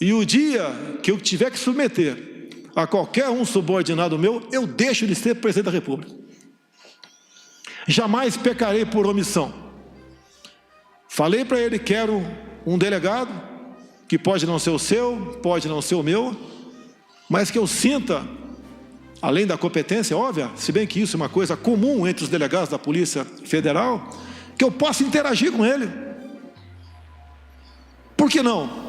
E o dia que eu tiver que submeter a qualquer um subordinado meu, eu deixo de ser presidente da República. Jamais pecarei por omissão. Falei para ele: quero um delegado, que pode não ser o seu, pode não ser o meu, mas que eu sinta, além da competência óbvia, se bem que isso é uma coisa comum entre os delegados da Polícia Federal, que eu possa interagir com ele. Por que não?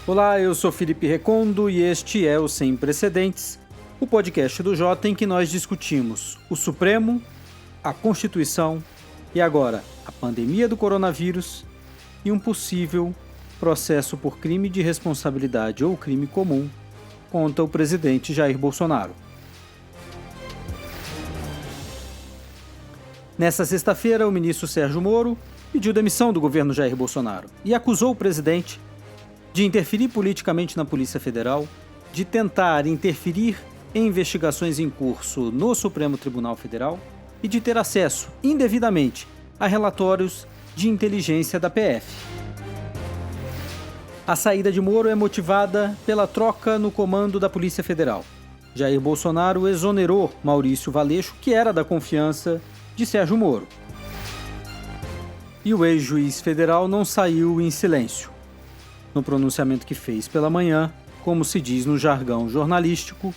Olá, eu sou Felipe Recondo e este é o Sem Precedentes, o podcast do Jota em que nós discutimos o Supremo, a Constituição e agora a pandemia do coronavírus e um possível processo por crime de responsabilidade ou crime comum contra o presidente Jair Bolsonaro. Nessa sexta-feira, o ministro Sérgio Moro pediu demissão do governo Jair Bolsonaro e acusou o presidente de interferir politicamente na Polícia Federal, de tentar interferir em investigações em curso no Supremo Tribunal Federal e de ter acesso indevidamente a relatórios de inteligência da PF. A saída de Moro é motivada pela troca no comando da Polícia Federal. Jair Bolsonaro exonerou Maurício Valeixo, que era da confiança de Sérgio Moro. E o ex-juiz federal não saiu em silêncio. No pronunciamento que fez pela manhã, como se diz no jargão jornalístico,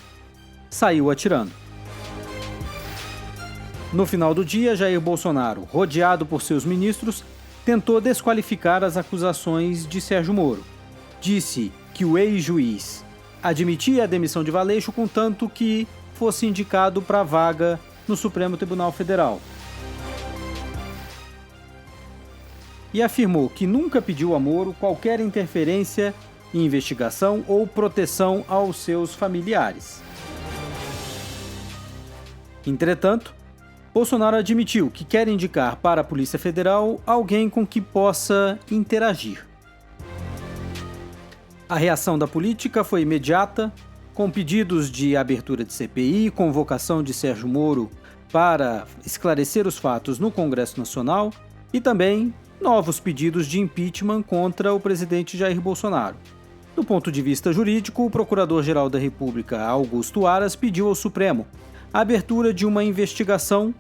saiu atirando. No final do dia, Jair Bolsonaro, rodeado por seus ministros, tentou desqualificar as acusações de Sérgio Moro. Disse que o ex-juiz admitia a demissão de Valeixo contanto que fosse indicado para a vaga no Supremo Tribunal Federal. E afirmou que nunca pediu a Moro qualquer interferência em investigação ou proteção aos seus familiares. Entretanto, Bolsonaro admitiu que quer indicar para a Polícia Federal alguém com que possa interagir. A reação da política foi imediata, com pedidos de abertura de CPI, convocação de Sérgio Moro para esclarecer os fatos no Congresso Nacional e também novos pedidos de impeachment contra o presidente Jair Bolsonaro. Do ponto de vista jurídico, o Procurador-Geral da República, Augusto Aras, pediu ao Supremo a abertura de uma investigação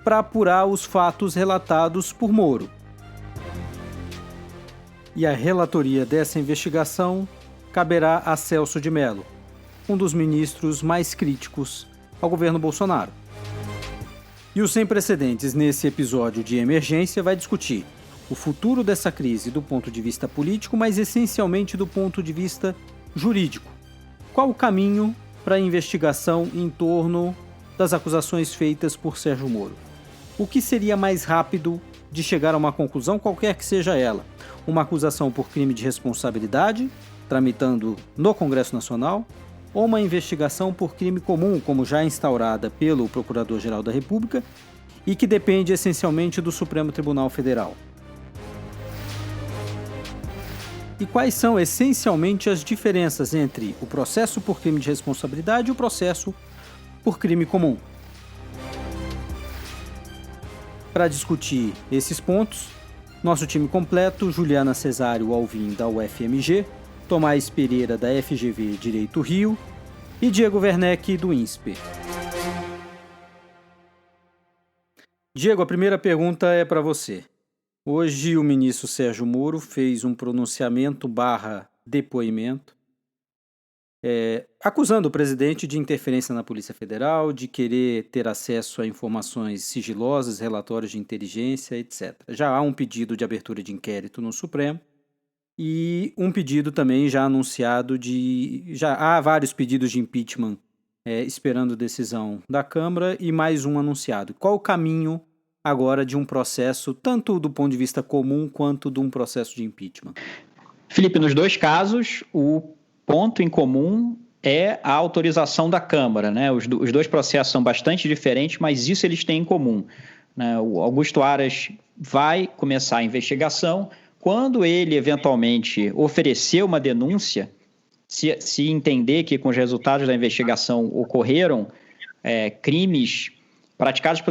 para apurar os fatos relatados por Moro. E a relatoria dessa investigação caberá a Celso de Mello, um dos ministros mais críticos ao governo Bolsonaro. E o Sem Precedentes nesse episódio de emergência vai discutir o futuro dessa crise do ponto de vista político, mas essencialmente do ponto de vista jurídico. Qual o caminho para a investigação em torno das acusações feitas por Sérgio Moro? O que seria mais rápido de chegar a uma conclusão, qualquer que seja ela? Uma acusação por crime de responsabilidade, tramitando no Congresso Nacional, ou uma investigação por crime comum, como já instaurada pelo Procurador-Geral da República, e que depende essencialmente do Supremo Tribunal Federal? E quais são essencialmente as diferenças entre o processo por crime de responsabilidade e o processo por crime comum? Para discutir esses pontos, nosso time completo: Juliana Cesário Alvim, da UFMG, Tomás Pereira, da FGV Direito Rio e Diego Werneck, do INSPER. Diego, a primeira pergunta é para você. Hoje o ministro Sérgio Moro fez um pronunciamento / depoimento acusando o presidente de interferência na Polícia Federal, de querer ter acesso a informações sigilosas, relatórios de inteligência, etc. Já há um pedido de abertura de inquérito no Supremo e um pedido também já anunciado já há vários pedidos de impeachment esperando decisão da Câmara e mais um anunciado. Qual o caminho agora de um processo, tanto do ponto de vista comum quanto de um processo de impeachment? Felipe, nos dois casos, o ponto em comum é a autorização da Câmara, né? Os dois processos são bastante diferentes, mas isso eles têm em comum, né? O Augusto Aras vai começar a investigação. Quando ele, eventualmente, oferecer uma denúncia, se entender que com os resultados da investigação ocorreram crimes praticados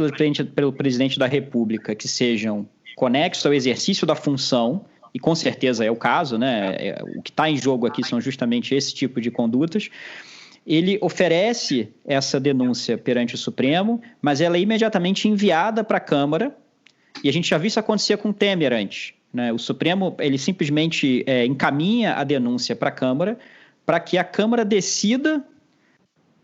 pelo presidente da República que sejam conexos ao exercício da função, e com certeza é o caso, né? O que está em jogo aqui são justamente esse tipo de condutas. Ele oferece essa denúncia perante o Supremo, mas ela é imediatamente enviada para a Câmara, e a gente já viu isso acontecer com o Temer antes, né? O Supremo, ele simplesmente encaminha a denúncia para a Câmara, para que a Câmara decida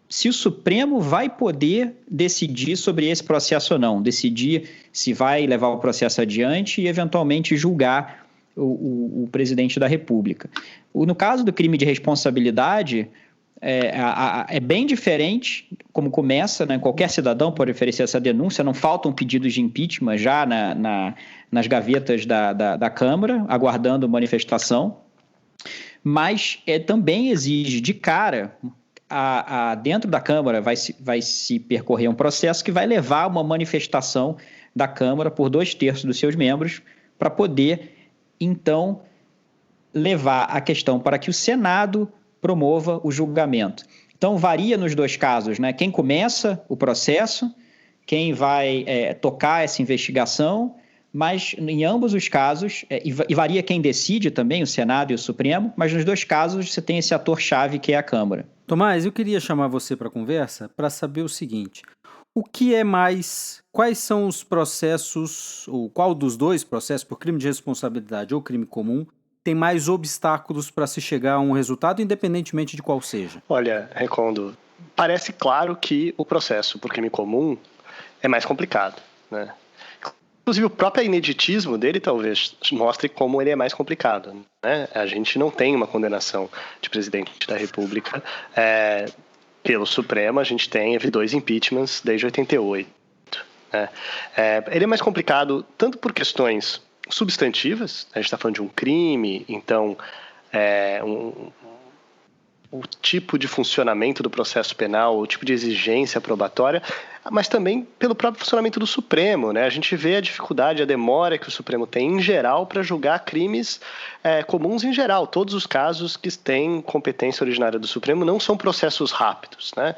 se o Supremo vai poder decidir sobre esse processo ou não, decidir se vai levar o processo adiante e, eventualmente, julgar o presidente da República. No caso do crime de responsabilidade, é bem diferente como começa, né? Qualquer cidadão pode oferecer essa denúncia, não faltam pedidos de impeachment já nas gavetas da Câmara, aguardando manifestação, mas também exige de cara, dentro da Câmara vai se percorrer um processo que vai levar a uma manifestação da Câmara por 2/3 dos seus membros para poder, então, levar a questão para que o Senado promova o julgamento. Então, varia nos dois casos, né? Quem começa o processo, quem vai tocar essa investigação, mas em ambos os casos, e varia quem decide também, o Senado e o Supremo, mas nos dois casos você tem esse ator-chave que é a Câmara. Tomás, eu queria chamar você para conversa para saber o seguinte: quais são os processos, ou qual dos dois processos, por crime de responsabilidade ou crime comum, tem mais obstáculos para se chegar a um resultado, independentemente de qual seja? Olha, Recondo, parece claro que o processo por crime comum é mais complicado, né? Inclusive, o próprio ineditismo dele talvez mostre como ele é mais complicado, né? A gente não tem uma condenação de presidente da República pelo Supremo, a gente teve 2 impeachments desde 88. Né? Ele é mais complicado tanto por questões substantivas, a gente está falando de um crime, então o tipo de funcionamento do processo penal, o tipo de exigência probatória, mas também pelo próprio funcionamento do Supremo, né? A gente vê a dificuldade, a demora que o Supremo tem em geral para julgar crimes comuns em geral. Todos os casos que têm competência originária do Supremo não são processos rápidos, né?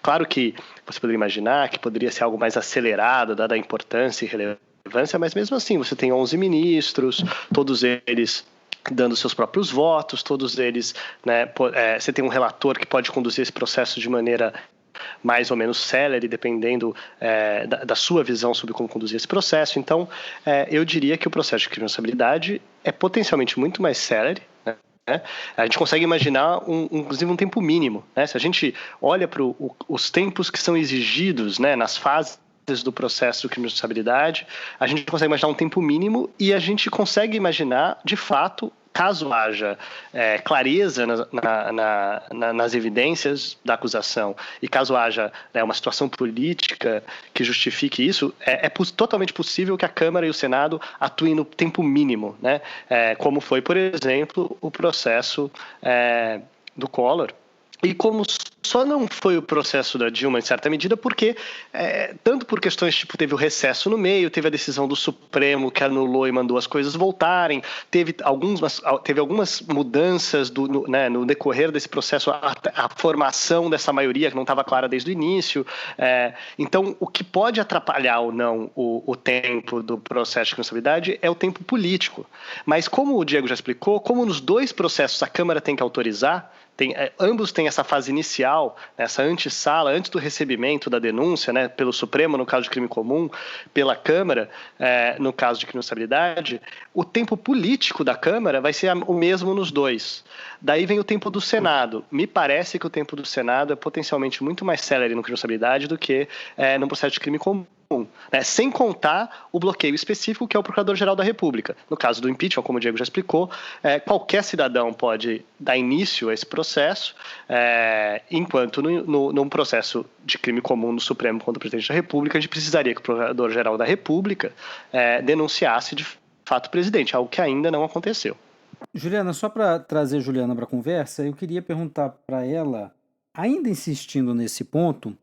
Claro que você poderia imaginar que poderia ser algo mais acelerado, dada a importância e relevância, mas mesmo assim você tem 11 ministros, todos eles dando seus próprios votos, todos eles, né, você tem um relator que pode conduzir esse processo de maneira mais ou menos célere, dependendo da sua visão sobre como conduzir esse processo. Então, eu diria que o processo de responsabilidade é potencialmente muito mais célere, né? A gente consegue imaginar, inclusive, um tempo mínimo, né? Se a gente olha para os tempos que são exigidos, né, nas fases do processo de crime de responsabilidade, a gente consegue imaginar um tempo mínimo e a gente consegue imaginar, de fato, caso haja clareza nas evidências da acusação e caso haja uma situação política que justifique isso, totalmente possível que a Câmara e o Senado atuem no tempo mínimo, né? Como foi, por exemplo, o processo do Collor. E como só não foi o processo da Dilma, em certa medida, porque, tanto por questões tipo, teve o recesso no meio, teve a decisão do Supremo que anulou e mandou as coisas voltarem, teve algumas mudanças no decorrer desse processo, a formação dessa maioria que não estava clara desde o início. Então, o que pode atrapalhar ou não o tempo do processo de responsabilidade é o tempo político. Mas, como o Diego já explicou, como nos dois processos a Câmara tem que autorizar, ambos têm essa fase inicial, essa antessala, antes do recebimento da denúncia, né, pelo Supremo, no caso de crime comum, pela Câmara, no caso de crime de responsabilidade, o tempo político da Câmara vai ser o mesmo nos dois. Daí vem o tempo do Senado. Me parece que o tempo do Senado é potencialmente muito mais célere no crime de responsabilidade do que no processo de crime comum. Né, sem contar o bloqueio específico que é o Procurador-Geral da República. No caso do impeachment, como o Diego já explicou, qualquer cidadão pode dar início a esse processo, enquanto num processo de crime comum no Supremo contra o Presidente da República, a gente precisaria que o Procurador-Geral da República denunciasse de fato o presidente, algo que ainda não aconteceu. Juliana, só para trazer Juliana para a conversa, eu queria perguntar para ela, ainda insistindo nesse ponto,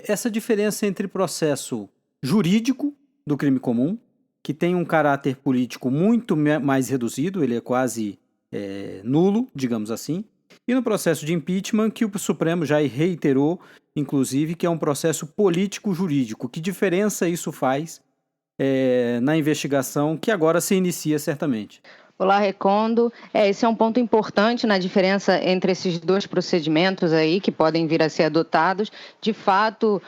essa diferença entre processo jurídico do crime comum, que tem um caráter político muito mais reduzido, ele é quase nulo, digamos assim, e no processo de impeachment, que o Supremo já reiterou, inclusive, que é um processo político-jurídico. Que diferença isso faz na investigação que agora se inicia certamente. Olá, Recondo. Esse é um ponto importante na diferença entre esses dois procedimentos aí que podem vir a ser adotados. De fato,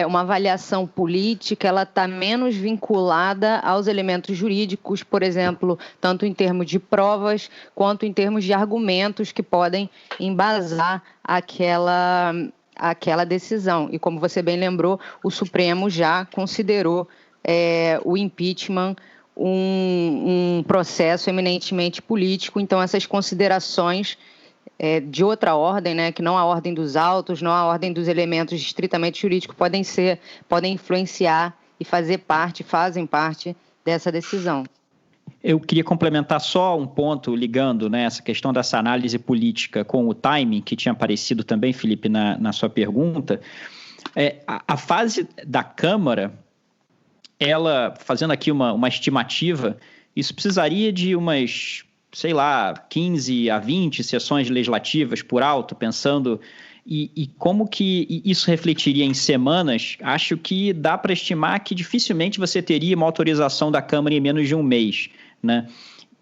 uma avaliação política ela está menos vinculada aos elementos jurídicos, por exemplo, tanto em termos de provas quanto em termos de argumentos que podem embasar aquela decisão. E como você bem lembrou, o Supremo já considerou o impeachment um processo eminentemente político, então essas considerações de outra ordem, né, que não a ordem dos autos, não a ordem dos elementos estritamente jurídicos, podem influenciar e fazem parte dessa decisão. Eu queria complementar só um ponto ligando, né, essa questão dessa análise política com o timing, que tinha aparecido também, Felipe, na sua pergunta. A fase da Câmara, ela, fazendo aqui uma estimativa, isso precisaria de umas, 15 a 20 sessões legislativas por alto, pensando e como que isso refletiria em semanas. Acho que dá para estimar que dificilmente você teria uma autorização da Câmara em menos de um mês, né?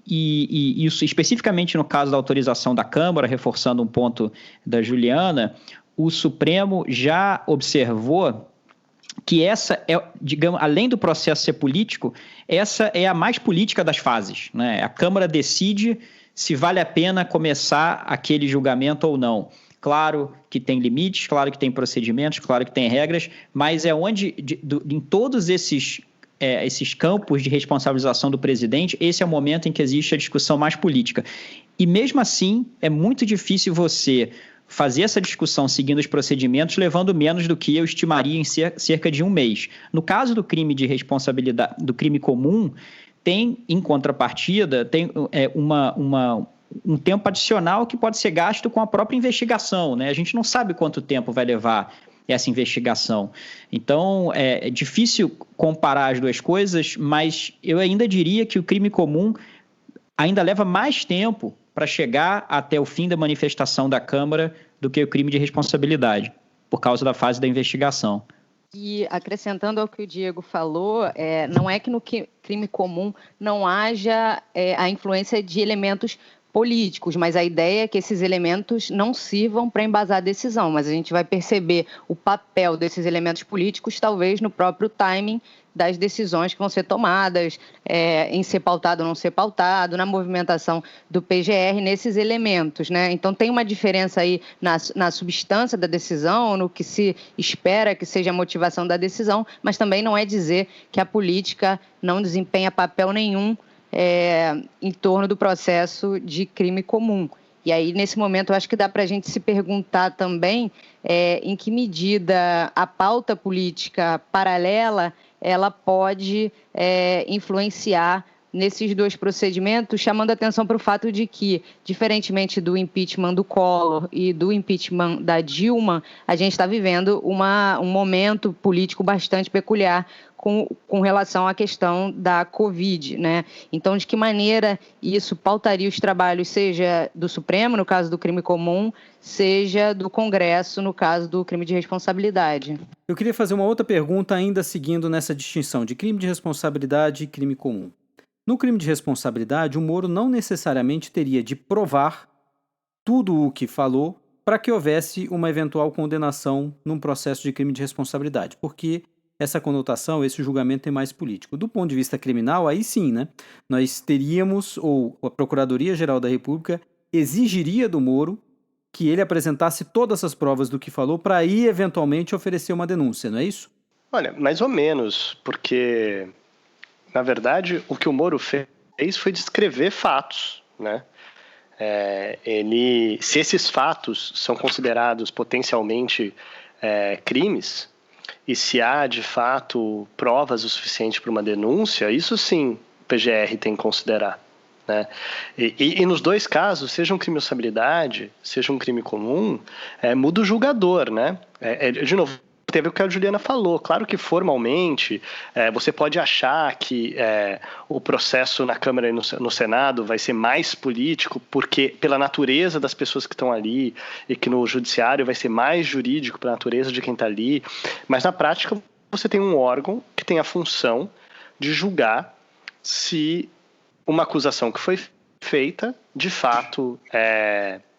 E isso, especificamente no caso da autorização da Câmara, reforçando um ponto da Juliana, o Supremo já observou que essa é, digamos, além do processo ser político, essa é a mais política das fases, né? A Câmara decide se vale a pena começar aquele julgamento ou não. Claro que tem limites, claro que tem procedimentos, claro que tem regras, mas é onde, em todos esses campos de responsabilização do presidente, esse é o momento em que existe a discussão mais política. E mesmo assim, é muito difícil você fazer essa discussão seguindo os procedimentos, levando menos do que eu estimaria em cerca de um mês. No caso do crime de responsabilidade, do crime comum, tem, em contrapartida, tem um tempo adicional que pode ser gasto com a própria investigação, né? A gente não sabe quanto tempo vai levar essa investigação. Então, é difícil comparar as duas coisas, mas eu ainda diria que o crime comum ainda leva mais tempo para chegar até o fim da manifestação da Câmara do que o crime de responsabilidade, por causa da fase da investigação. E acrescentando ao que o Diego falou, não é que no crime comum não haja a influência de elementos políticos, mas a ideia é que esses elementos não sirvam para embasar a decisão, mas a gente vai perceber o papel desses elementos políticos talvez no próprio timing das decisões que vão ser tomadas, em ser pautado ou não ser pautado, na movimentação do PGR, nesses elementos, né? Então tem uma diferença aí na substância da decisão, no que se espera que seja a motivação da decisão, mas também não é dizer que a política não desempenha papel nenhum em torno do processo de crime comum. E aí, nesse momento, eu acho que dá para a gente se perguntar também em que medida a pauta política paralela ela pode influenciar nesses dois procedimentos, chamando a atenção para o fato de que, diferentemente do impeachment do Collor e do impeachment da Dilma, a gente está vivendo um momento político bastante peculiar com relação à questão da Covid, né? Então, de que maneira isso pautaria os trabalhos, seja do Supremo, no caso do crime comum, seja do Congresso, no caso do crime de responsabilidade? Eu queria fazer uma outra pergunta, ainda seguindo nessa distinção de crime de responsabilidade e crime comum. No crime de responsabilidade, o Moro não necessariamente teria de provar tudo o que falou para que houvesse uma eventual condenação num processo de crime de responsabilidade, porque essa conotação, esse julgamento é mais político. Do ponto de vista criminal, aí sim, né? Nós teríamos, ou a Procuradoria-Geral da República exigiria do Moro que ele apresentasse todas as provas do que falou para aí, eventualmente, oferecer uma denúncia, não é isso? Olha, mais ou menos, porque, na verdade, o que o Moro fez foi descrever fatos, né? Se esses fatos são considerados potencialmente crimes, e se há, de fato, provas o suficiente para uma denúncia, isso sim o PGR tem que considerar, né? E nos dois casos, seja um crime de responsabilidade, seja um crime comum, muda o julgador, né? De novo, teve o que a Juliana falou. Claro que formalmente você pode achar que o processo na Câmara e no Senado vai ser mais político, porque pela natureza das pessoas que estão ali, e que no judiciário vai ser mais jurídico pela natureza de quem está ali, mas na prática você tem um órgão que tem a função de julgar se uma acusação que foi feita, de fato,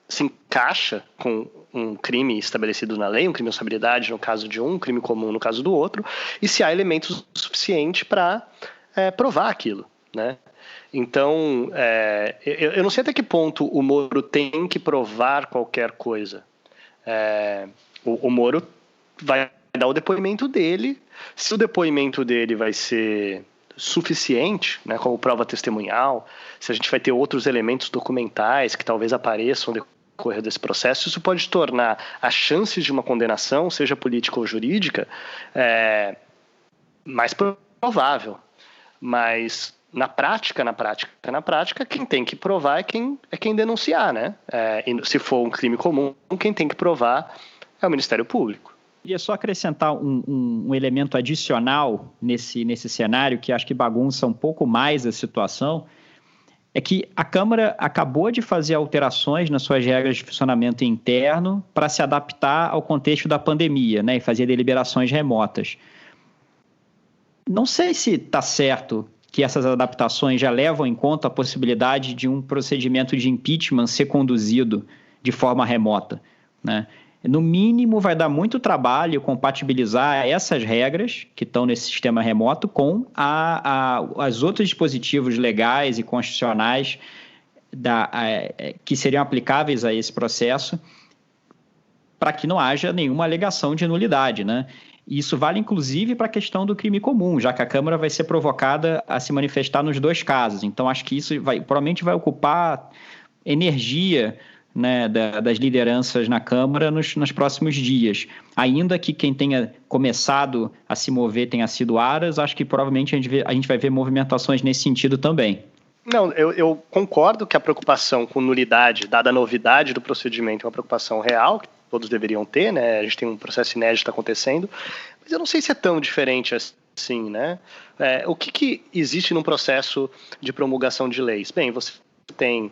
se encaixa com um crime estabelecido na lei, um crime de responsabilidade no caso de um crime comum no caso do outro, e se há elementos suficientes para provar aquilo, né? Então, eu não sei até que ponto o Moro tem que provar qualquer coisa. O Moro vai dar o depoimento dele. Se o depoimento dele vai ser suficiente, né, como prova testemunhal, se a gente vai ter outros elementos documentais que talvez apareçam no decorrer desse processo, isso pode tornar as chances de uma condenação, seja política ou jurídica, mais provável. Mas na prática, quem tem que provar é quem denunciar, né? E se for um crime comum, quem tem que provar é o Ministério Público. Queria só acrescentar um elemento adicional nesse cenário, que acho que bagunça um pouco mais a situação, é que a Câmara acabou de fazer alterações nas suas regras de funcionamento interno para se adaptar ao contexto da pandemia, né, e fazer deliberações remotas. Não sei se está certo que essas adaptações já levam em conta a possibilidade de um procedimento de impeachment ser conduzido de forma remota, né? No mínimo, vai dar muito trabalho compatibilizar essas regras que estão nesse sistema remoto com os outros dispositivos legais e constitucionais que seriam aplicáveis a esse processo, para que não haja nenhuma alegação de nulidade, né? Isso vale, inclusive, para a questão do crime comum, já que a Câmara vai ser provocada a se manifestar nos dois casos. Então, acho que isso provavelmente vai ocupar energia, né, das lideranças na Câmara nos próximos dias. Ainda que quem tenha começado a se mover tenha sido Aras, acho que provavelmente a gente vai ver movimentações nesse sentido também. Não, eu concordo que a preocupação com nulidade, dada a novidade do procedimento, é uma preocupação real, que todos deveriam ter, né? A gente tem um processo inédito acontecendo, mas eu não sei se é tão diferente assim, né? O que existe num processo de promulgação de leis? Bem, você tem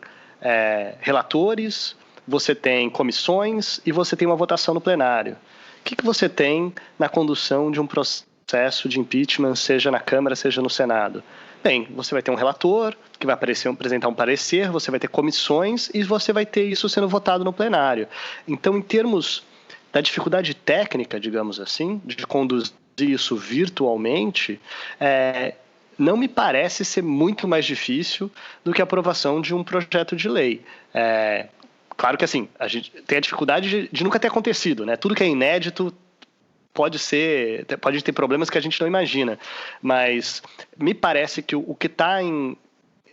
relatores, você tem comissões e você tem uma votação no plenário. O que você tem na condução de um processo de impeachment, seja na Câmara, seja no Senado? Bem, você vai ter um relator que vai apresentar um parecer, você vai ter comissões e você vai ter isso sendo votado no plenário. Então, em termos da dificuldade técnica, digamos assim, de conduzir isso virtualmente, não me parece ser muito mais difícil do que a aprovação de um projeto de lei. Claro que assim, a gente tem a dificuldade de nunca ter acontecido, né? Tudo que é inédito pode ter problemas que a gente não imagina, mas me parece que o que está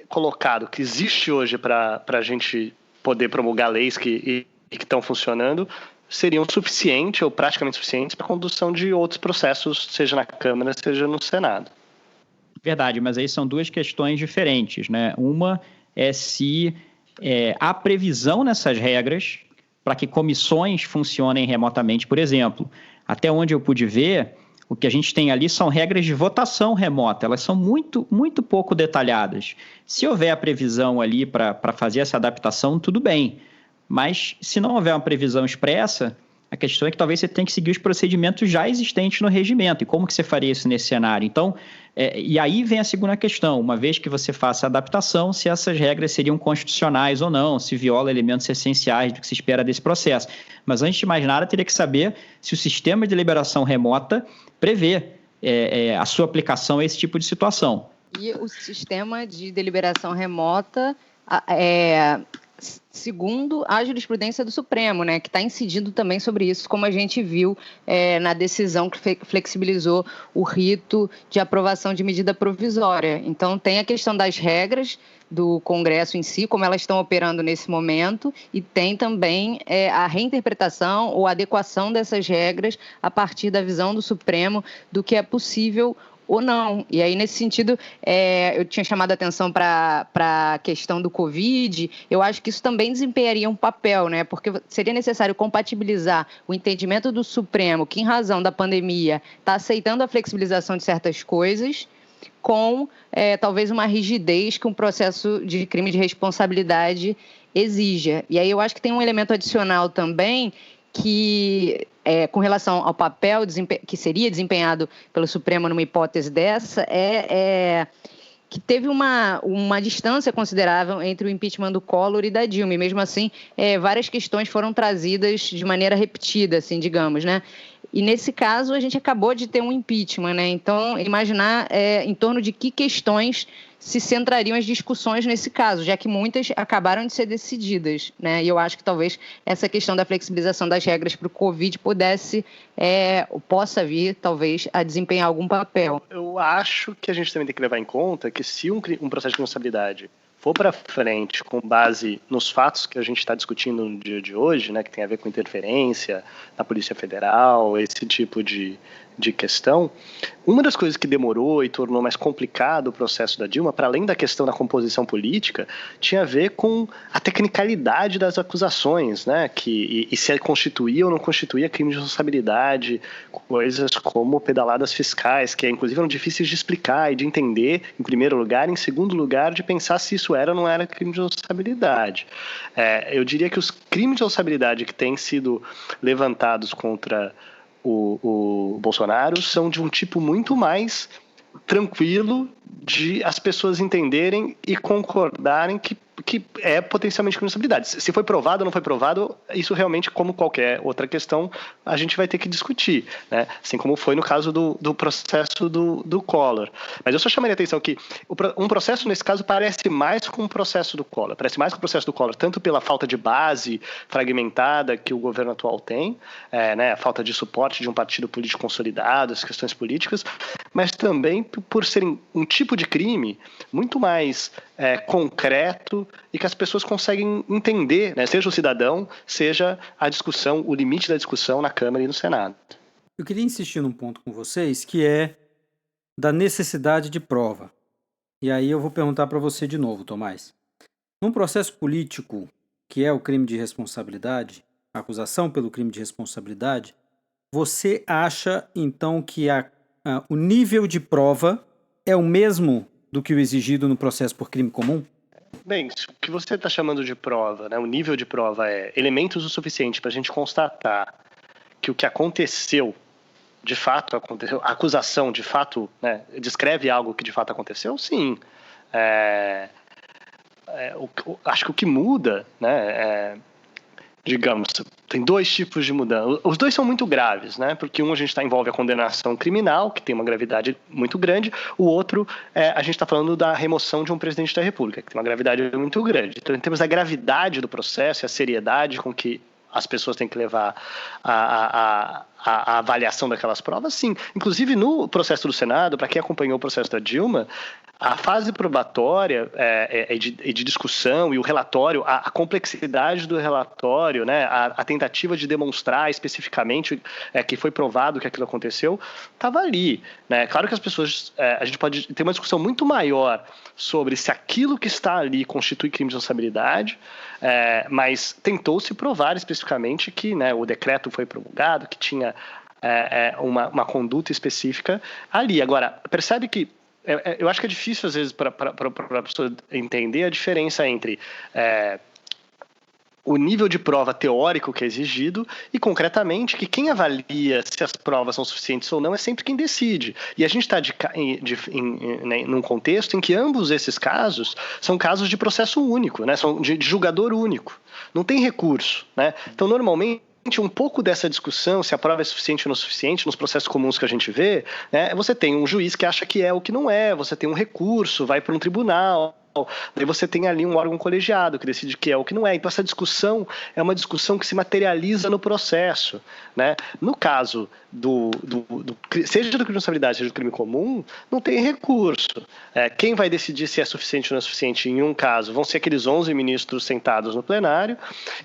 colocado, que existe hoje para a gente poder promulgar leis que estão funcionando, seriam suficientes ou praticamente suficientes para a condução de outros processos, seja na Câmara, seja no Senado. Verdade, mas aí são duas questões diferentes, né? Uma é se há previsão nessas regras para que comissões funcionem remotamente, por exemplo. Até onde eu pude ver, o que a gente tem ali são regras de votação remota. Elas são muito, muito pouco detalhadas. Se houver a previsão ali para fazer essa adaptação, tudo bem. Mas se não houver uma previsão expressa, a questão é que talvez você tenha que seguir os procedimentos já existentes no regimento. E como que você faria isso nesse cenário? Então, e aí vem a segunda questão. Uma vez que você faça a adaptação, se essas regras seriam constitucionais ou não, se viola elementos essenciais do que se espera desse processo. Mas antes de mais nada, teria que saber se o sistema de deliberação remota prevê a sua aplicação a esse tipo de situação. E o sistema de deliberação remota segundo a jurisprudência do Supremo, né, que está incidindo também sobre isso, como a gente viu na decisão que flexibilizou o rito de aprovação de medida provisória. Então, tem a questão das regras do Congresso em si, como elas estão operando nesse momento, e tem também a reinterpretação ou adequação dessas regras a partir da visão do Supremo do que é possível ou não. E aí, nesse sentido, eu tinha chamado a atenção para a questão do Covid. Eu acho que isso também desempenharia um papel, né? Porque seria necessário compatibilizar o entendimento do Supremo, que, em razão da pandemia, está aceitando a flexibilização de certas coisas, com talvez uma rigidez que um processo de crime de responsabilidade exija. E aí eu acho que tem um elemento adicional também, que com relação ao papel que seria desempenhado pelo Supremo numa hipótese dessa, que teve uma distância considerável entre o impeachment do Collor e da Dilma, e mesmo assim várias questões foram trazidas de maneira repetida, assim, digamos, né? E nesse caso a gente acabou de ter um impeachment, né? Então imaginar em torno de que questões se centrariam as discussões nesse caso, já que muitas acabaram de ser decididas, né? E eu acho que talvez essa questão da flexibilização das regras para o Covid possa vir, talvez, a desempenhar algum papel. Eu acho que a gente também tem que levar em conta que se um processo de responsabilidade for para frente com base nos fatos que a gente está discutindo no dia de hoje, né, que tem a ver com interferência na Polícia Federal, esse tipo de questão, uma das coisas que demorou e tornou mais complicado o processo da Dilma, para além da questão da composição política, tinha a ver com a tecnicalidade das acusações, né, e se constituía ou não constituía crime de responsabilidade, coisas como pedaladas fiscais, que inclusive eram difíceis de explicar e de entender, em primeiro lugar, e em segundo lugar, de pensar se isso era ou não era crime de responsabilidade. Eu diria que os crimes de responsabilidade que têm sido levantados contra o Bolsonaro são de um tipo muito mais tranquilo de as pessoas entenderem e concordarem que é potencialmente crime de responsabilidade. Se foi provado ou não foi provado, isso realmente, como qualquer outra questão, a gente vai ter que discutir, né? Assim como foi no caso do processo do Collor. Mas eu só chamaria a atenção que um processo, nesse caso, parece mais com o processo do Collor. Parece mais com o processo do Collor, tanto pela falta de base fragmentada que o governo atual tem, né, a falta de suporte de um partido político consolidado, as questões políticas, mas também por serem um tipo de crime muito mais concreto e que as pessoas conseguem entender, né? Seja o cidadão, seja a discussão, o limite da discussão na Câmara e no Senado. Eu queria insistir num ponto com vocês, que é da necessidade de prova. E aí eu vou perguntar para você de novo, Tomás. Num processo político, que é o crime de responsabilidade, a acusação pelo crime de responsabilidade, você acha, então, que o nível de prova é o mesmo do que o exigido no processo por crime comum? Bem, o que você está chamando de prova, né, o nível de prova é elementos o suficiente para a gente constatar que o que aconteceu, de fato aconteceu, a acusação de fato, né, descreve algo que de fato aconteceu? Sim. Acho que o que muda, né, digamos, tem dois tipos de mudança. Os dois são muito graves, né? Porque a gente envolve a condenação criminal, que tem uma gravidade muito grande. O outro, a gente está falando da remoção de um presidente da República, que tem uma gravidade muito grande. Então, em termos da gravidade do processo e a seriedade com que as pessoas têm que levar a avaliação daquelas provas, sim. Inclusive, no processo do Senado, para quem acompanhou o processo da Dilma, a fase probatória de discussão e o relatório, a complexidade do relatório, né, a tentativa de demonstrar especificamente que foi provado que aquilo aconteceu, estava ali, né? Claro que as pessoas, a gente pode ter uma discussão muito maior sobre se aquilo que está ali constitui crime de responsabilidade, mas tentou-se provar especificamente que, né, o decreto foi promulgado, que tinha uma conduta específica ali. Agora, percebe que eu acho que é difícil, às vezes, para a pessoa entender a diferença entre o nível de prova teórico que é exigido e, concretamente, que quem avalia se as provas são suficientes ou não é sempre quem decide. E a gente está num contexto em que ambos esses casos são casos de processo único, né? São de julgador único. Não tem recurso, né? Então, normalmente, um pouco dessa discussão, se a prova é suficiente ou não suficiente, nos processos comuns que a gente vê, né, você tem um juiz que acha que é o que não é, você tem um recurso, vai para um tribunal, daí você tem ali um órgão colegiado que decide que é o que não é. Então essa discussão é uma discussão que se materializa no processo, né? No caso seja do crime de responsabilidade, seja do crime comum, não tem recurso. Quem vai decidir se é suficiente ou não é suficiente em um caso vão ser aqueles 11 ministros sentados no plenário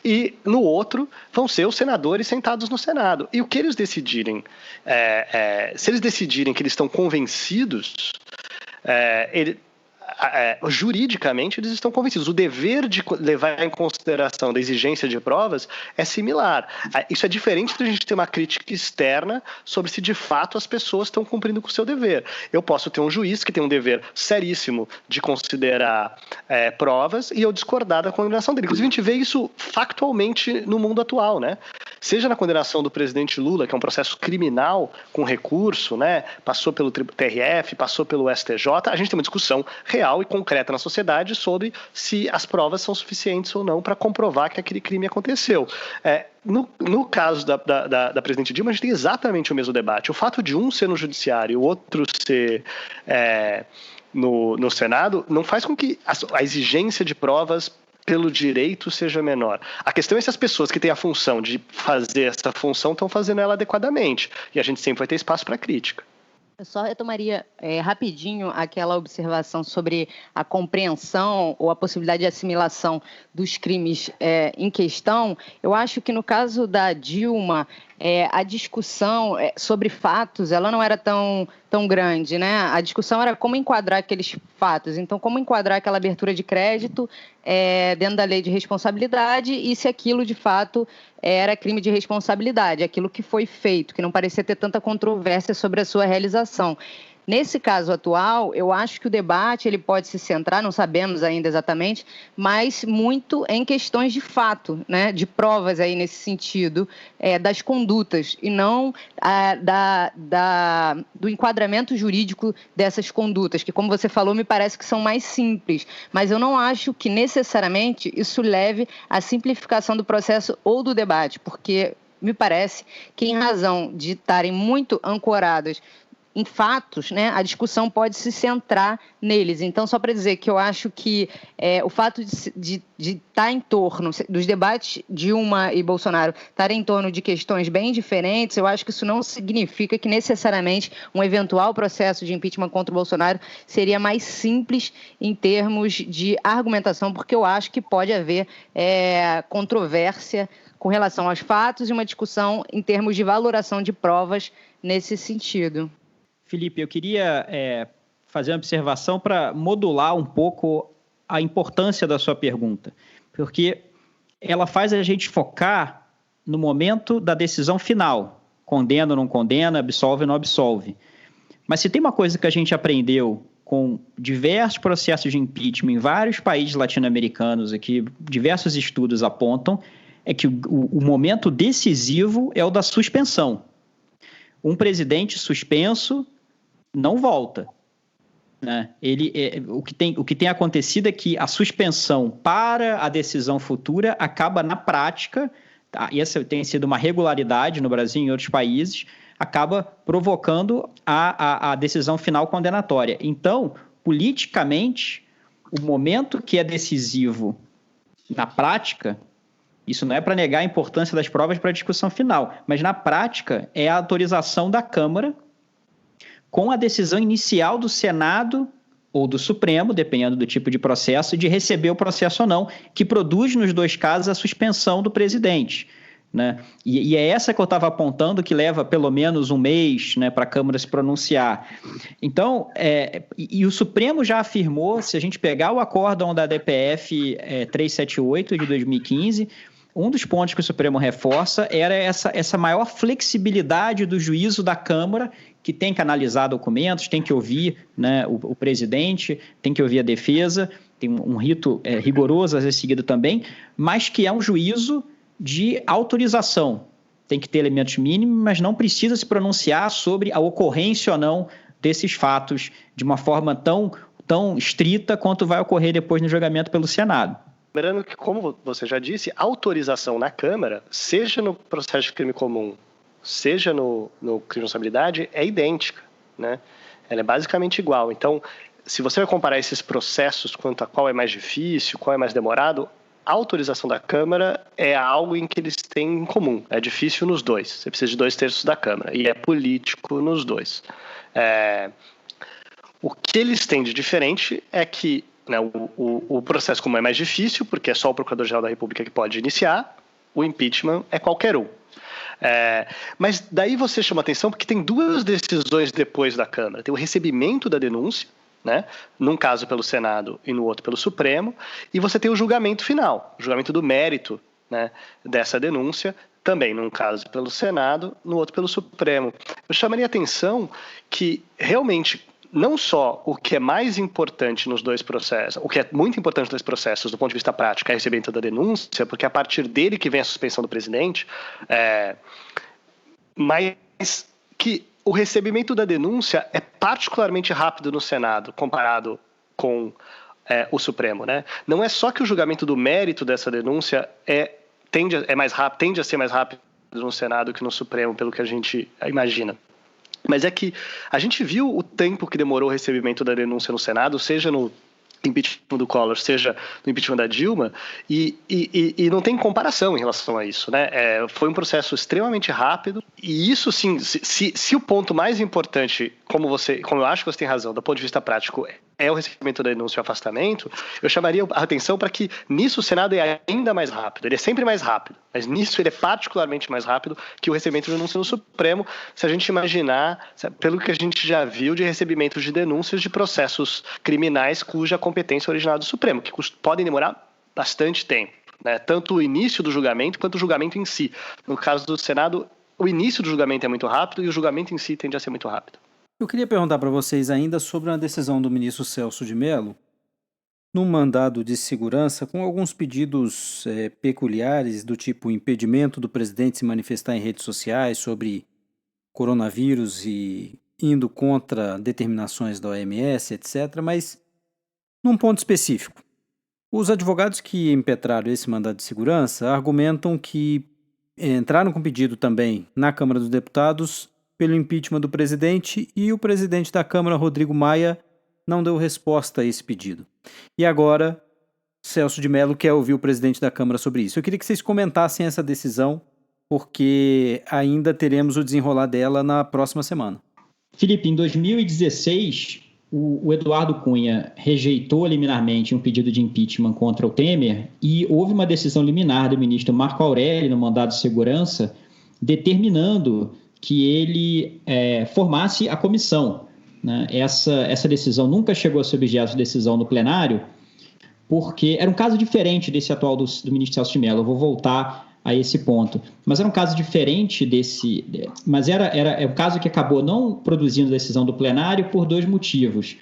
e no outro vão ser os senadores sentados no Senado. E o que eles decidirem, se eles decidirem que eles estão convencidos, juridicamente eles estão convencidos. O dever de levar em consideração da exigência de provas é similar. Isso é diferente da gente ter uma crítica externa sobre se de fato as pessoas estão cumprindo com o seu dever. Eu posso ter um juiz que tem um dever seríssimo de considerar provas e eu discordar da condenação dele. Inclusive a gente vê isso factualmente no mundo atual, né? Seja na condenação do presidente Lula, que é um processo criminal com recurso, né? Passou pelo TRF, passou pelo STJ, a gente tem uma discussão real e concreta na sociedade sobre se as provas são suficientes ou não para comprovar que aquele crime aconteceu. No caso da presidente Dilma, a gente tem exatamente o mesmo debate. O fato de um ser no judiciário e o outro ser no Senado não faz com que a exigência de provas pelo direito seja menor. A questão é se as pessoas que têm a função de fazer essa função estão fazendo ela adequadamente. E a gente sempre vai ter espaço para crítica. Eu só retomaria rapidinho aquela observação sobre a compreensão ou a possibilidade de assimilação dos crimes em questão. Eu acho que no caso da Dilma, a discussão sobre fatos, ela não era tão grande, né? A discussão era como enquadrar aqueles fatos. Então, como enquadrar aquela abertura de crédito dentro da lei de responsabilidade e se aquilo, de fato, era crime de responsabilidade, aquilo que foi feito, que não parecia ter tanta controvérsia sobre a sua realização. Nesse caso atual, eu acho que o debate ele pode se centrar, não sabemos ainda exatamente, mas muito em questões de fato, né, de provas aí nesse sentido, das condutas, e não do enquadramento jurídico dessas condutas, que, como você falou, me parece que são mais simples, mas eu não acho que necessariamente isso leve à simplificação do processo ou do debate, porque me parece que, em razão de estarem muito ancoradas em fatos, né, a discussão pode se centrar neles. Então, só para dizer que eu acho que o fato de estar em torno dos debates Dilma e Bolsonaro estarem em torno de questões bem diferentes, eu acho que isso não significa que necessariamente um eventual processo de impeachment contra o Bolsonaro seria mais simples em termos de argumentação, porque eu acho que pode haver controvérsia com relação aos fatos e uma discussão em termos de valoração de provas nesse sentido. Felipe, eu queria fazer uma observação para modular um pouco a importância da sua pergunta, porque ela faz a gente focar no momento da decisão final, condena ou não condena, absolve ou não absolve. Mas se tem uma coisa que a gente aprendeu com diversos processos de impeachment em vários países latino-americanos, e que diversos estudos apontam, é que o momento decisivo é o da suspensão. Um presidente suspenso não volta, né? O que tem acontecido é que a suspensão para a decisão futura acaba na prática, e essa tem sido uma regularidade no Brasil e em outros países, acaba provocando a decisão final condenatória. Então, politicamente, o momento que é decisivo na prática, isso não é para negar a importância das provas para a discussão final, mas na prática é a autorização da Câmara com a decisão inicial do Senado ou do Supremo, dependendo do tipo de processo, de receber o processo ou não, que produz nos dois casos a suspensão do presidente, né? E é essa que eu estava apontando, que leva pelo menos um mês, né, para a Câmara se pronunciar. Então, e o Supremo já afirmou, se a gente pegar o acórdão da DPF 378 de 2015, um dos pontos que o Supremo reforça era essa maior flexibilidade do juízo da Câmara, que tem que analisar documentos, tem que ouvir, né, o presidente, tem que ouvir a defesa, tem um rito rigoroso a ser seguido também, mas que é um juízo de autorização. Tem que ter elementos mínimos, mas não precisa se pronunciar sobre a ocorrência ou não desses fatos de uma forma tão estrita quanto vai ocorrer depois no julgamento pelo Senado. Lembrando que, como você já disse, a autorização na Câmara, seja no processo de crime comum, seja no crime de responsabilidade, é idêntica, né? Ela é basicamente igual. Então, se você vai comparar esses processos quanto a qual é mais difícil, qual é mais demorado, a autorização da Câmara é algo em que eles têm em comum. É difícil nos dois. Você precisa de 2/3 da Câmara. E é político nos dois. O que eles têm de diferente é que, né, o processo comum é mais difícil, porque é só o Procurador-Geral da República que pode iniciar. O impeachment é qualquer um. Mas daí você chama atenção porque tem duas decisões depois da Câmara. Tem o recebimento da denúncia né? Num caso pelo Senado e no outro pelo Supremo, e você tem o julgamento final, o julgamento do mérito, né, dessa denúncia, também num caso pelo Senado, no outro pelo Supremo. Eu chamaria a atenção que realmente não só o que é mais importante nos dois processos, o que é muito importante nos dois processos do ponto de vista prático é o recebimento da denúncia, porque é a partir dele que vem a suspensão do presidente, mas que o recebimento da denúncia é particularmente rápido no Senado, comparado com o Supremo, né? Não é só que o julgamento do mérito dessa denúncia tende a ser mais rápido no Senado que no Supremo, pelo que a gente imagina. Mas é que a gente viu o tempo que demorou o recebimento da denúncia no Senado, seja no impeachment do Collor, seja no impeachment da Dilma, e não tem comparação em relação a isso, né? Foi um processo extremamente rápido, e isso sim, se o ponto mais importante, como eu acho que você tem razão, do ponto de vista prático, é o recebimento da denúncia e o afastamento, eu chamaria a atenção para que nisso o Senado é ainda mais rápido. Ele é sempre mais rápido, mas nisso ele é particularmente mais rápido que o recebimento de denúncia no Supremo, se a gente imaginar, pelo que a gente já viu de recebimento de denúncias de processos criminais cuja competência é original do Supremo, que podem demorar bastante tempo, né? Tanto o início do julgamento quanto o julgamento em si. No caso do Senado, o início do julgamento é muito rápido e o julgamento em si tende a ser muito rápido. Eu queria perguntar para vocês ainda sobre uma decisão do ministro Celso de Mello, num mandado de segurança com alguns pedidos peculiares, do tipo impedimento do presidente se manifestar em redes sociais sobre coronavírus e indo contra determinações da OMS, etc., mas num ponto específico. Os advogados que impetraram esse mandado de segurança argumentam que entraram com pedido também na Câmara dos Deputados pelo impeachment do presidente e o presidente da Câmara, Rodrigo Maia, não deu resposta a esse pedido. E agora, Celso de Mello quer ouvir o presidente da Câmara sobre isso. Eu queria que vocês comentassem essa decisão, porque ainda teremos o desenrolar dela na próxima semana. Felipe, em 2016, o Eduardo Cunha rejeitou liminarmente um pedido de impeachment contra o Temer e houve uma decisão liminar do ministro Marco Aurélio, no mandado de segurança, determinando que ele formasse a comissão, né? Essa decisão nunca chegou a ser objeto de decisão no plenário, porque era um caso diferente desse atual do ministro Celso de Mello. Eu vou voltar a esse ponto. Mas era um caso diferente desse... Mas é um caso que acabou não produzindo decisão do plenário por dois motivos.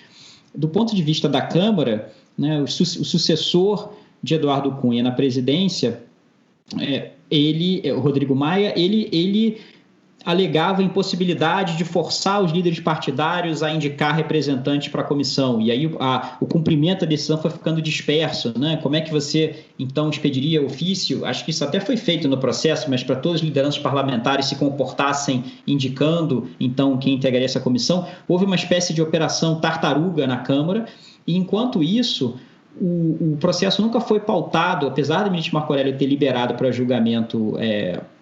Do ponto de vista da Câmara, né, o sucessor de Eduardo Cunha na presidência, o Rodrigo Maia, ele alegava a impossibilidade de forçar os líderes partidários a indicar representantes para a comissão. E aí o cumprimento da decisão foi ficando disperso, né? Como é que você, então, expediria ofício? Acho que isso até foi feito no processo, mas para todas as lideranças parlamentares se comportassem indicando, então, quem integraria essa comissão. Houve uma espécie de operação tartaruga na Câmara, e enquanto isso, o processo nunca foi pautado, apesar do ministro Marco Aurélio ter liberado para julgamento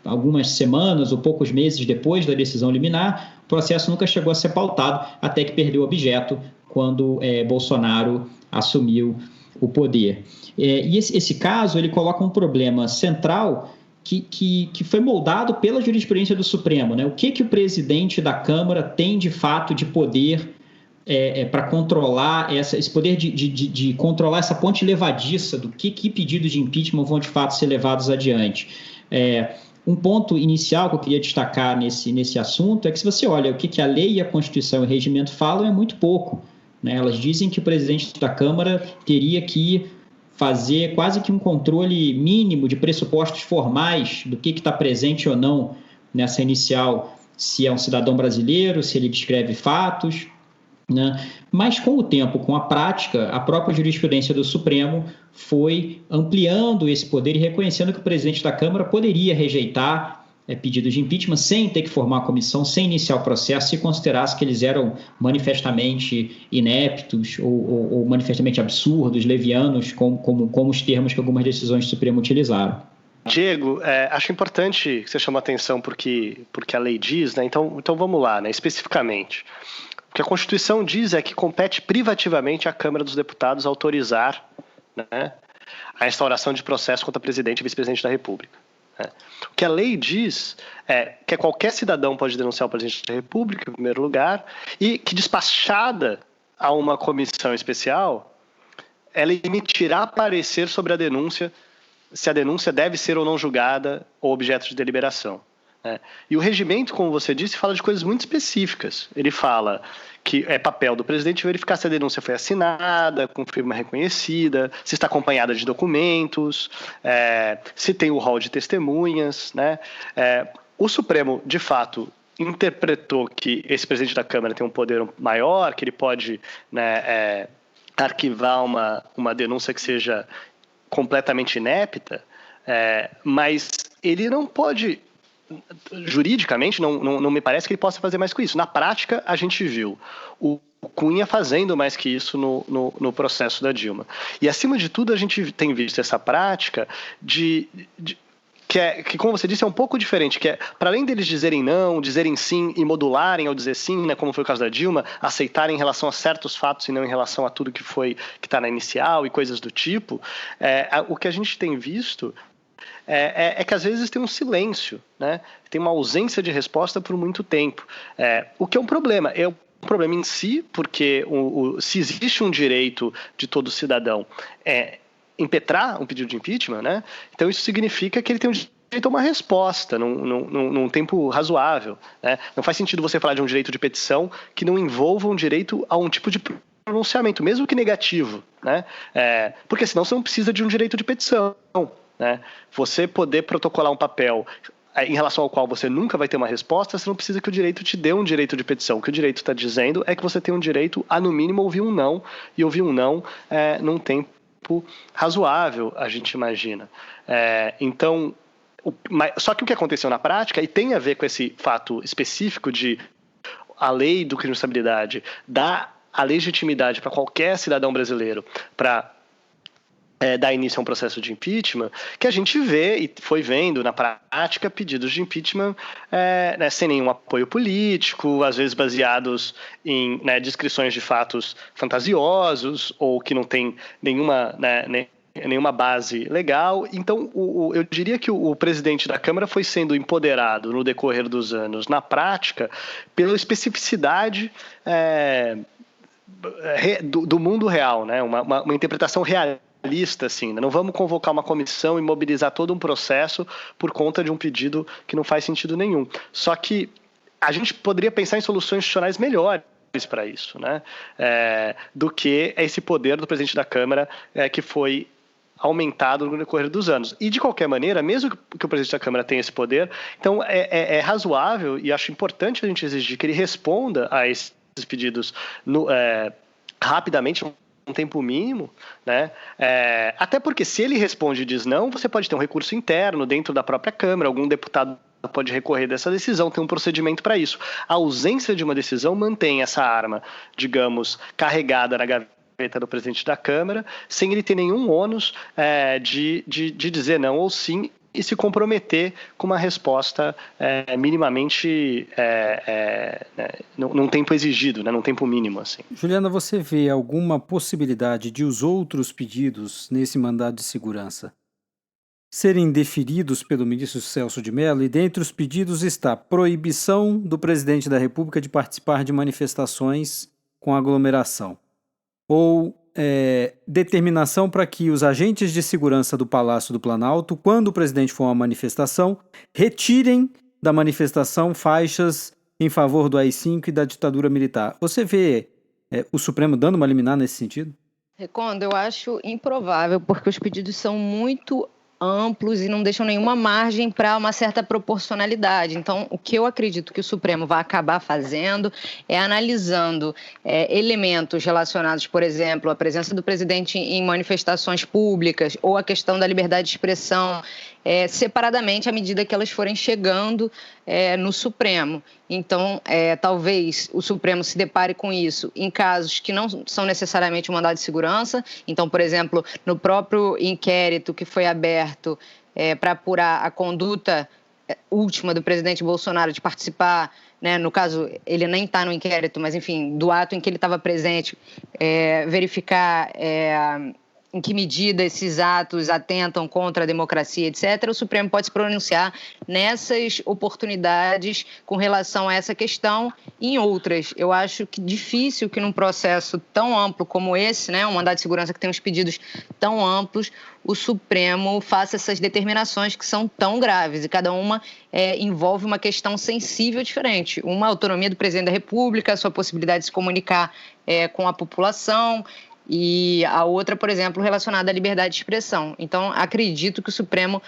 algumas semanas ou poucos meses depois da decisão liminar, o processo nunca chegou a ser pautado, até que perdeu objeto quando Bolsonaro assumiu o poder. E esse caso ele coloca um problema central que foi moldado pela jurisprudência do Supremo, né? O que o presidente da Câmara tem de fato de poder para controlar esse poder de controlar essa ponte levadiça do que pedidos de impeachment vão de fato ser levados adiante. Um ponto inicial que eu queria destacar nesse assunto é que, se você olha o que a lei, a Constituição e o regimento falam, é muito pouco, né? Elas dizem que o presidente da Câmara teria que fazer quase que um controle mínimo de pressupostos formais do que está presente ou não nessa inicial, se é um cidadão brasileiro, se ele descreve fatos, né? Mas com o tempo, com a prática, a própria jurisprudência do Supremo foi ampliando esse poder e reconhecendo que o presidente da Câmara poderia rejeitar pedidos de impeachment sem ter que formar a comissão, sem iniciar o processo, se considerasse que eles eram manifestamente ineptos ou manifestamente absurdos, levianos, como os termos que algumas decisões do Supremo utilizaram. Diego, acho importante que você chame a atenção porque a lei diz, né? Então vamos lá, né? Especificamente. O que a Constituição diz é que compete privativamente à Câmara dos Deputados autorizar, né, a instauração de processo contra presidente e vice-presidente da República. Né? O que a lei diz é que qualquer cidadão pode denunciar o presidente da República, em primeiro lugar, e que despachada a uma comissão especial, ela emitirá parecer sobre a denúncia, se a denúncia deve ser ou não julgada ou objeto de deliberação. E o regimento, como você disse, fala de coisas muito específicas. Ele fala que é papel do presidente verificar se a denúncia foi assinada, com firma reconhecida, se está acompanhada de documentos, se tem o rol de testemunhas. O Supremo, de fato, interpretou que esse presidente da Câmara tem um poder maior, que ele pode arquivar uma denúncia que seja completamente inepta, mas ele não pode... Juridicamente, não me parece que ele possa fazer mais que isso. Na prática, a gente viu o Cunha fazendo mais que isso no processo da Dilma. E, acima de tudo, a gente tem visto essa prática que, como você disse, é um pouco diferente, que é, para além deles dizerem não, dizerem sim e modularem ao dizer sim, como foi o caso da Dilma, aceitarem em relação a certos fatos e não em relação a tudo que está na inicial e coisas do tipo, o que a gente tem visto é que às vezes tem um silêncio, tem uma ausência de resposta por muito tempo, o que é um problema. É um problema em si, porque se existe um direito de todo cidadão impetrar um pedido de impeachment, então isso significa que ele tem um direito a uma resposta num tempo razoável. Não faz sentido você falar de um direito de petição que não envolva um direito a um tipo de pronunciamento, mesmo que negativo, porque senão você não precisa de um direito de petição. Você poder protocolar um papel em relação ao qual você nunca vai ter uma resposta, você não precisa que o direito te dê um direito de petição. O que o direito está dizendo é que você tem um direito a, no mínimo, ouvir um não, e ouvir um não num tempo razoável, a gente imagina. Então, só que o que aconteceu na prática, e tem a ver com esse fato específico de a lei do crime de responsabilidade dar a legitimidade para qualquer cidadão brasileiro para dar início a um processo de impeachment, que a gente vê e foi vendo na prática pedidos de impeachment sem nenhum apoio político, às vezes baseados em descrições de fatos fantasiosos ou que não tem nenhuma base legal. Então, eu diria que o presidente da Câmara foi sendo empoderado no decorrer dos anos, na prática, pela especificidade do mundo real, uma interpretação realista. Assim, não vamos convocar uma comissão e mobilizar todo um processo por conta de um pedido que não faz sentido nenhum. Só que a gente poderia pensar em soluções institucionais melhores para isso, do que esse poder do presidente da Câmara que foi aumentado no decorrer dos anos. E, de qualquer maneira, mesmo que o presidente da Câmara tenha esse poder, então é razoável e acho importante a gente exigir que ele responda a esses pedidos rapidamente, um tempo mínimo, até porque se ele responde e diz não, você pode ter um recurso interno dentro da própria Câmara, algum deputado pode recorrer dessa decisão, tem um procedimento para isso. A ausência de uma decisão mantém essa arma, digamos, carregada na gaveta do presidente da Câmara, sem ele ter nenhum ônus de dizer não ou sim e se comprometer com uma resposta minimamente num tempo exigido, num tempo mínimo. Assim. Juliana, você vê alguma possibilidade de os outros pedidos nesse mandado de segurança serem deferidos pelo ministro Celso de Mello? E dentre os pedidos está proibição do presidente da República de participar de manifestações com aglomeração, ou determinação para que os agentes de segurança do Palácio do Planalto, quando o presidente for a uma manifestação, retirem da manifestação faixas em favor do AI-5 e da ditadura militar. Você vê o Supremo dando uma liminar nesse sentido? Recondo, eu acho improvável, porque os pedidos são muito amplos e não deixam nenhuma margem para uma certa proporcionalidade. Então, o que eu acredito que o Supremo vai acabar fazendo é analisando elementos relacionados, por exemplo, à presença do presidente em manifestações públicas ou a questão da liberdade de expressão separadamente à medida que elas forem chegando no Supremo. Então, talvez o Supremo se depare com isso em casos que não são necessariamente um mandado de segurança. Então, por exemplo, no próprio inquérito que foi aberto para apurar a conduta última do presidente Bolsonaro de participar, no caso, ele nem está no inquérito, mas, enfim, do ato em que ele estava presente, verificar em que medida esses atos atentam contra a democracia, etc., o Supremo pode se pronunciar nessas oportunidades com relação a essa questão e em outras. Eu acho que difícil que num processo tão amplo como esse, né, um mandado de segurança que tem uns pedidos tão amplos, o Supremo faça essas determinações que são tão graves, e cada uma envolve uma questão sensível diferente. Uma, a autonomia do presidente da República, a sua possibilidade de se comunicar com a população, e a outra, por exemplo, relacionada à liberdade de expressão. Então, acredito que o Supremo,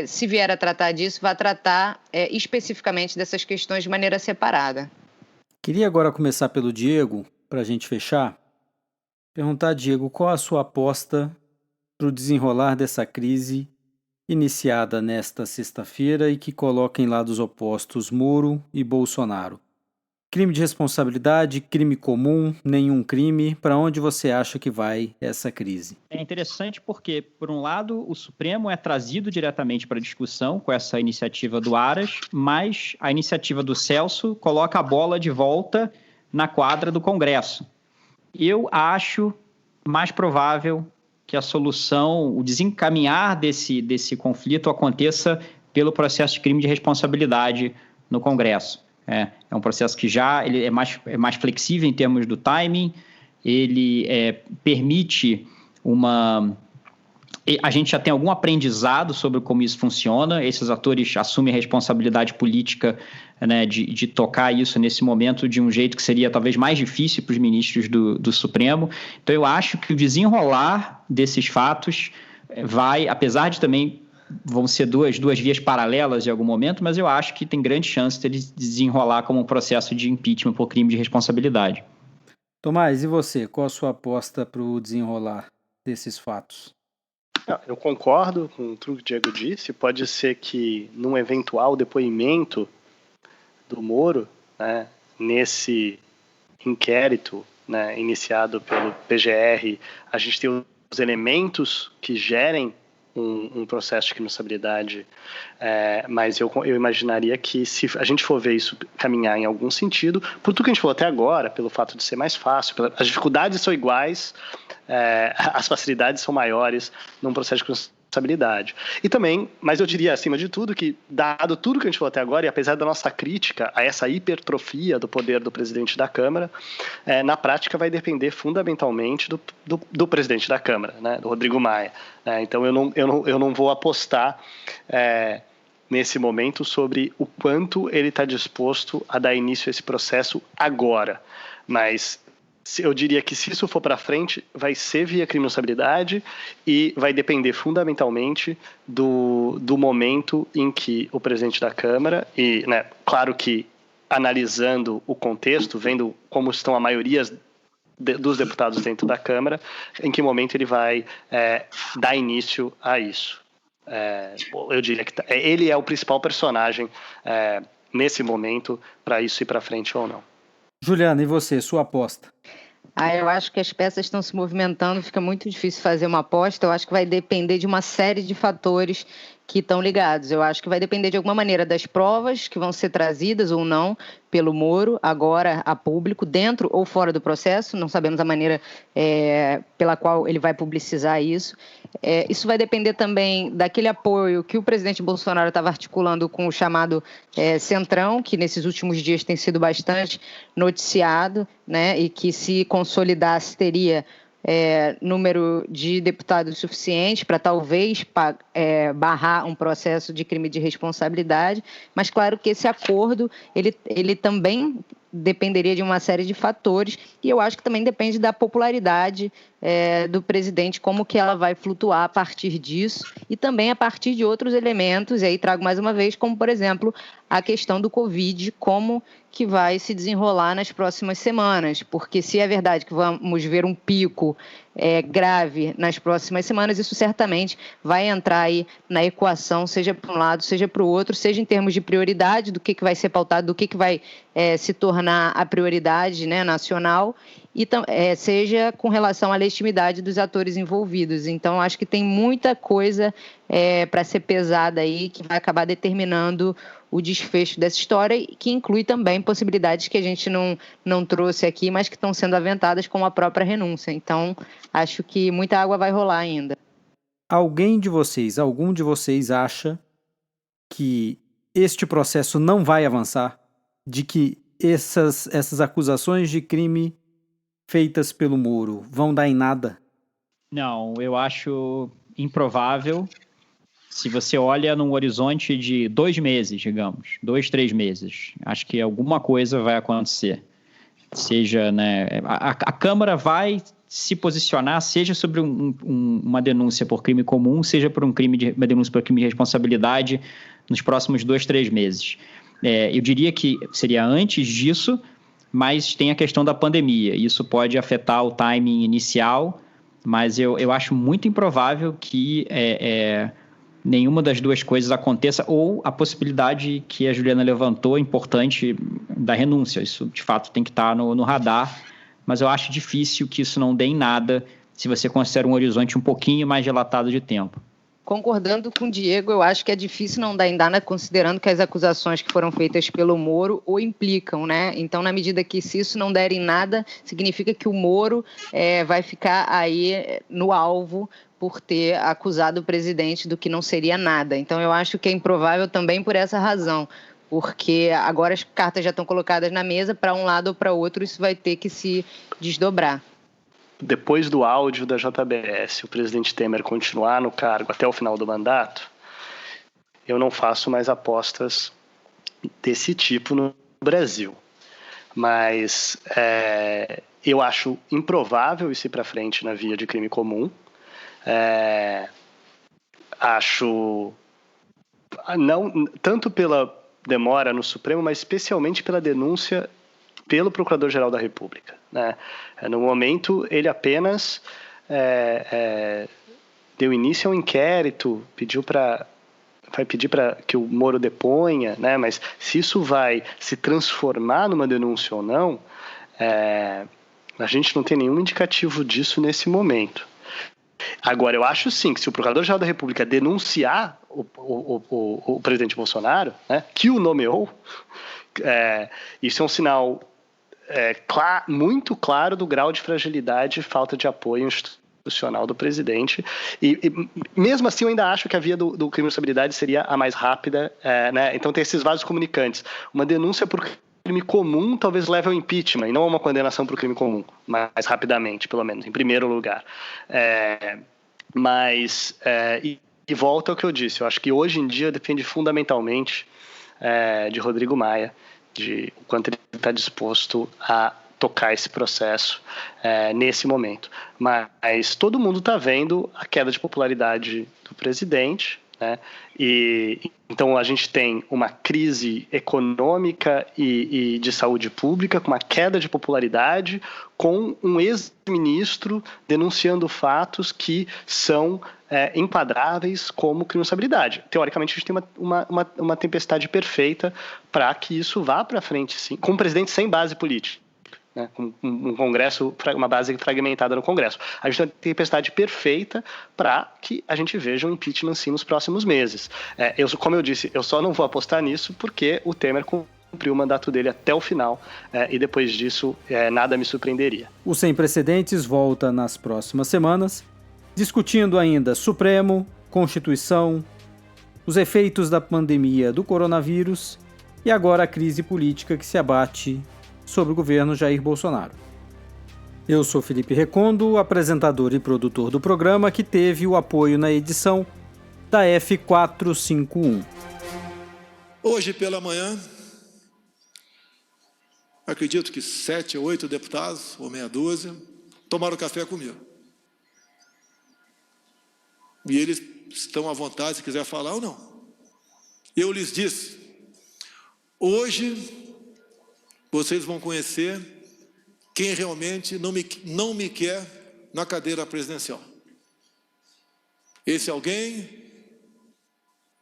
se vier a tratar disso, vai tratar especificamente dessas questões de maneira separada. Queria agora começar pelo Diego, para a gente fechar. Perguntar, Diego, qual a sua aposta para o desenrolar dessa crise iniciada nesta sexta-feira e que coloca em lados opostos Moro e Bolsonaro? Crime de responsabilidade, crime comum, nenhum crime, para onde você acha que vai essa crise? É interessante porque, por um lado, o Supremo é trazido diretamente para a discussão com essa iniciativa do Aras, mas a iniciativa do Celso coloca a bola de volta na quadra do Congresso. Eu acho mais provável que a solução, o desencaminhar desse conflito aconteça pelo processo de crime de responsabilidade no Congresso. É um processo que ele é mais flexível em termos do timing, ele permite a gente já tem algum aprendizado sobre como isso funciona, esses atores assumem a responsabilidade política, né, de tocar isso nesse momento de um jeito que seria talvez mais difícil para os ministros do Supremo. Então eu acho que o desenrolar desses fatos apesar de também vão ser duas vias paralelas em algum momento, mas eu acho que tem grande chance de desenrolar como um processo de impeachment por crime de responsabilidade. Tomás, e você? Qual a sua aposta para o desenrolar desses fatos? Eu concordo com tudo que o Diego disse. Pode ser que num eventual depoimento do Moro, né, nesse inquérito, né, iniciado pelo PGR, a gente tem os elementos que gerem um processo de responsabilidade, mas eu imaginaria que se a gente for ver isso caminhar em algum sentido, por tudo que a gente falou até agora, pelo fato de ser mais fácil, as dificuldades são iguais, as facilidades são maiores num processo de responsabilidade. E também, mas eu diria acima de tudo que, dado tudo que a gente falou até agora, e apesar da nossa crítica a essa hipertrofia do poder do presidente da Câmara, na prática vai depender fundamentalmente do presidente da Câmara, né, do Rodrigo Maia. Então eu não vou apostar nesse momento sobre o quanto ele está disposto a dar início a esse processo agora, mas eu diria que se isso for para frente, vai ser via crime de responsabilidade e vai depender fundamentalmente do momento em que o presidente da Câmara, e né, claro que analisando o contexto, vendo como estão a maioria dos deputados dentro da Câmara, em que momento ele vai dar início a isso. Eu diria que ele é o principal personagem nesse momento para isso ir para frente ou não. Juliana, e você, sua aposta? Eu acho que as peças estão se movimentando, fica muito difícil fazer uma aposta. Eu acho que vai depender de uma série de fatores que estão ligados. Eu acho que vai depender de alguma maneira das provas que vão ser trazidas ou não pelo Moro, agora a público, dentro ou fora do processo. Não sabemos a maneira pela qual ele vai publicizar isso. Isso vai depender também daquele apoio que o presidente Bolsonaro estava articulando com o chamado Centrão, que nesses últimos dias tem sido bastante noticiado, né, e que se consolidasse teria número de deputados suficiente para talvez barrar um processo de crime de responsabilidade, mas claro que esse acordo ele também dependeria de uma série de fatores e eu acho que também depende da popularidade do presidente, como que ela vai flutuar a partir disso e também a partir de outros elementos, e aí trago mais uma vez, como por exemplo a questão do Covid, como que vai se desenrolar nas próximas semanas, porque se é verdade que vamos ver um pico grave nas próximas semanas, isso certamente vai entrar aí na equação, seja para um lado, seja para o outro, seja em termos de prioridade, do que vai ser pautado, do que vai se tornar a prioridade, né, nacional, e seja com relação à legitimidade dos atores envolvidos. Então, acho que tem muita coisa para ser pesada aí, que vai acabar determinando o desfecho dessa história, que inclui também possibilidades que a gente não trouxe aqui, mas que estão sendo aventadas, como a própria renúncia. Então, acho que muita água vai rolar ainda. Algum de vocês acha que este processo não vai avançar? De que essas acusações de crime feitas pelo Moro vão dar em nada? Não, eu acho improvável. Se você olha num horizonte de 2 meses, digamos, 2, 3 meses, acho que alguma coisa vai acontecer. Seja, né, a Câmara vai se posicionar, seja sobre uma denúncia por crime comum, seja por uma denúncia por crime de responsabilidade nos próximos 2, 3 meses. Eu diria que seria antes disso, mas tem a questão da pandemia. Isso pode afetar o timing inicial, mas eu acho muito improvável que nenhuma das duas coisas aconteça, ou a possibilidade que a Juliana levantou, importante, da renúncia. Isso, de fato, tem que estar no radar, mas eu acho difícil que isso não dê em nada se você considera um horizonte um pouquinho mais dilatado de tempo. Concordando com o Diego, eu acho que é difícil não dar em nada, considerando que as acusações que foram feitas pelo Moro o implicam, né? Então, na medida que se isso não der em nada, significa que o Moro vai ficar aí no alvo por ter acusado o presidente do que não seria nada. Então, eu acho que é improvável também por essa razão, porque agora as cartas já estão colocadas na mesa, para um lado ou para outro, isso vai ter que se desdobrar. Depois do áudio da JBS, o presidente Temer continuar no cargo até o final do mandato, eu não faço mais apostas desse tipo no Brasil. Mas eu acho improvável isso ir para frente na via de crime comum. Acho, não tanto pela demora no Supremo, mas especialmente pela denúncia pelo Procurador-Geral da República, né? No momento, ele apenas deu início a um inquérito, vai pedir para que o Moro deponha, né? Mas se isso vai se transformar numa denúncia ou não, a gente não tem nenhum indicativo disso nesse momento. Agora, eu acho sim que se o Procurador-Geral da República denunciar o presidente Bolsonaro, né, que o nomeou, isso é um sinal muito claro do grau de fragilidade e falta de apoio institucional do presidente. E mesmo assim, eu ainda acho que a via do crime de responsabilidade seria a mais rápida, né? Então, tem esses vasos comunicantes. Uma denúncia por crime comum talvez leve ao impeachment, e não a uma condenação por crime comum, mais rapidamente, pelo menos, em primeiro lugar. E volta ao que eu disse, eu acho que hoje em dia depende fundamentalmente de Rodrigo Maia, de o quanto ele está disposto a tocar esse processo nesse momento. Mas todo mundo está vendo a queda de popularidade do presidente, né? E então a gente tem uma crise econômica e de saúde pública, com uma queda de popularidade, com um ex-ministro denunciando fatos que são enquadráveis como crime de responsabilidade. Teoricamente, a gente tem uma tempestade perfeita para que isso vá para frente, sim, com um presidente sem base política, né, com um Congresso, uma base fragmentada no Congresso. A gente tem uma tempestade perfeita para que a gente veja um impeachment, sim, nos próximos meses. Como eu disse, eu só não vou apostar nisso porque o Temer cumpriu o mandato dele até o final, e depois disso nada me surpreenderia. O Sem Precedentes volta nas próximas semanas, discutindo ainda Supremo, Constituição, os efeitos da pandemia do coronavírus e agora a crise política que se abate sobre o governo Jair Bolsonaro. Eu sou Felipe Recondo, apresentador e produtor do programa, que teve o apoio na edição da F451. Hoje pela manhã, acredito que 7 ou 8 deputados, ou meia dúzia, tomaram café comigo. E eles estão à vontade, se quiser falar ou não. Eu lhes disse, hoje vocês vão conhecer quem realmente não me quer na cadeira presidencial. Esse alguém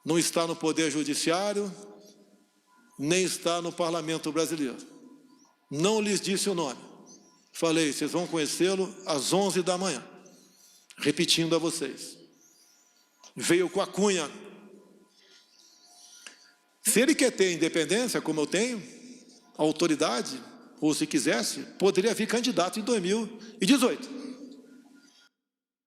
não está no Poder Judiciário, nem está no Parlamento Brasileiro. Não lhes disse o nome. Falei, vocês vão conhecê-lo às 11 da manhã. Repetindo a vocês. veio com a Cunha. Se ele quer ter independência, como eu tenho, autoridade, ou se quisesse, poderia vir candidato em 2018.